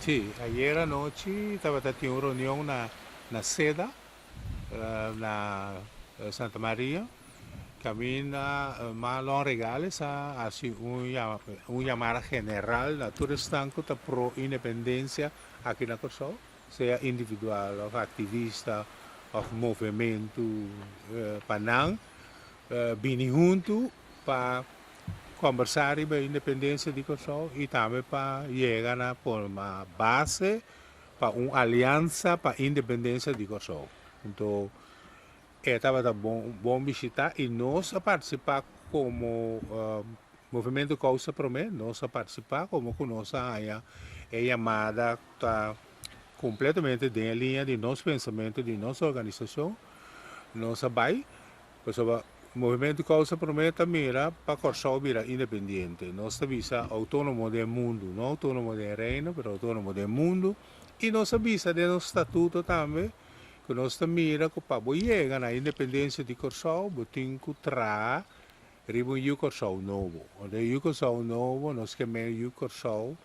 Sì, ieri anoche stava stata una riunione na sede, na Santa Maria, cammina malon regales a así un llamada general na todo estanco ta pro independencia aqui na Kosovo, seja individual ou ativista ou movimento panang, bini junto para conversar sobre a independência de Kosovo e também para chegar a por uma base para uma aliança para a independência de Kosovo. Então, estava bom visitar e nós a participar como movimento Causa Promé, nós a participar como que nós é chamada tá completamente em linha de nosso pensamento, de nossa organização, nossa vai, pessoal, o movimento Causa Prometa mira para Kosovo vira independente. Nós visa autônomo do mundo, não autônomo do reino, mas autônomo do mundo. E nós visa de nosso estatuto também, que nós mira que para chegar na independência de Kosovo, tem que trazer o Kosovo novo. O Kosovo novo, nós queremos o Kosovo,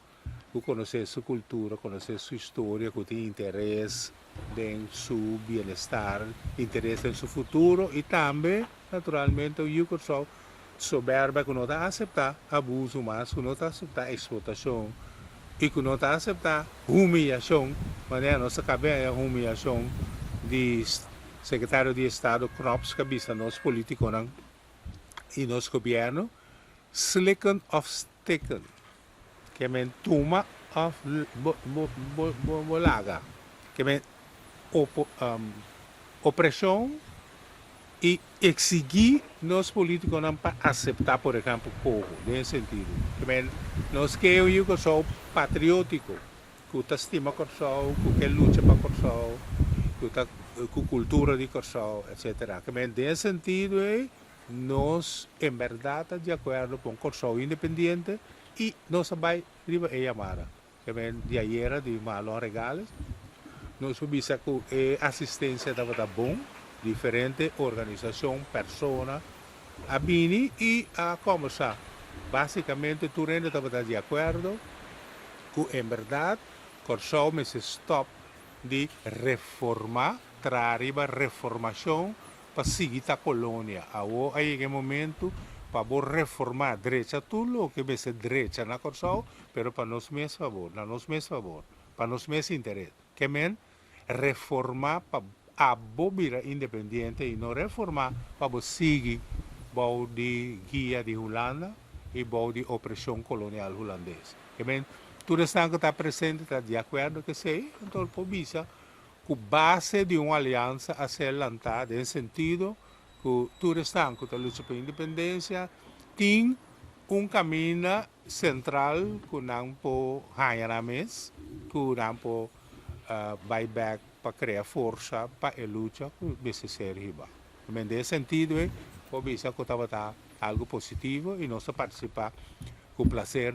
que conhecer sua cultura, conhecer sua história, que tem interesse em seu bem-estar, interesse em seu futuro e também, naturalmente, o Kosovo soberba que não está aceitar abuso, mas que não está aceitar explotação e que não está aceitar humilhação, mas nossa cabeça é humilhação de secretário de Estado Knops, cabeça nosso político e nosso governo, slicken of sticken, que é toma of bolaga, que é opressão e exigir nós políticos não para aceitar, por exemplo, pouco, nesse sentido. Nós queremos que sou patriótico, que estima Kosovo, que luta para Kosovo, que cultura de Kosovo, etc. Nesse sentido, nós, em verdade, de acordo com Kosovo independente e nós vai riba e amara. De ayer, de malon regales, nós vimos que a assistência estava bom, diferente organização, persona, a Bini e a conversar. Basicamente, tu ainda estava de acordo que, em verdade, Kosovo se stop de reformar, trazer a reformação para seguir a colônia. Agora, em aquele momento, para reformar a direita, tudo o que vai ser direita na Kosovo, mas para nós mesmos favor, para nós mesmos interesse. Que reformar para abobira independente e não reformar para seguir o de guia de Holanda e o de opressão colonial holandesa. Tudo isso que está presente está de acordo que sei, então por visa que base de uma aliança a ser lançada em sentido que tudo isso que está luta pela independência tem caminho central que não pode ganhar mais, que não pode buyback para criar força para a luta que necessária. Nesse sentido, por visa que estava algo positivo e nós participar com prazer.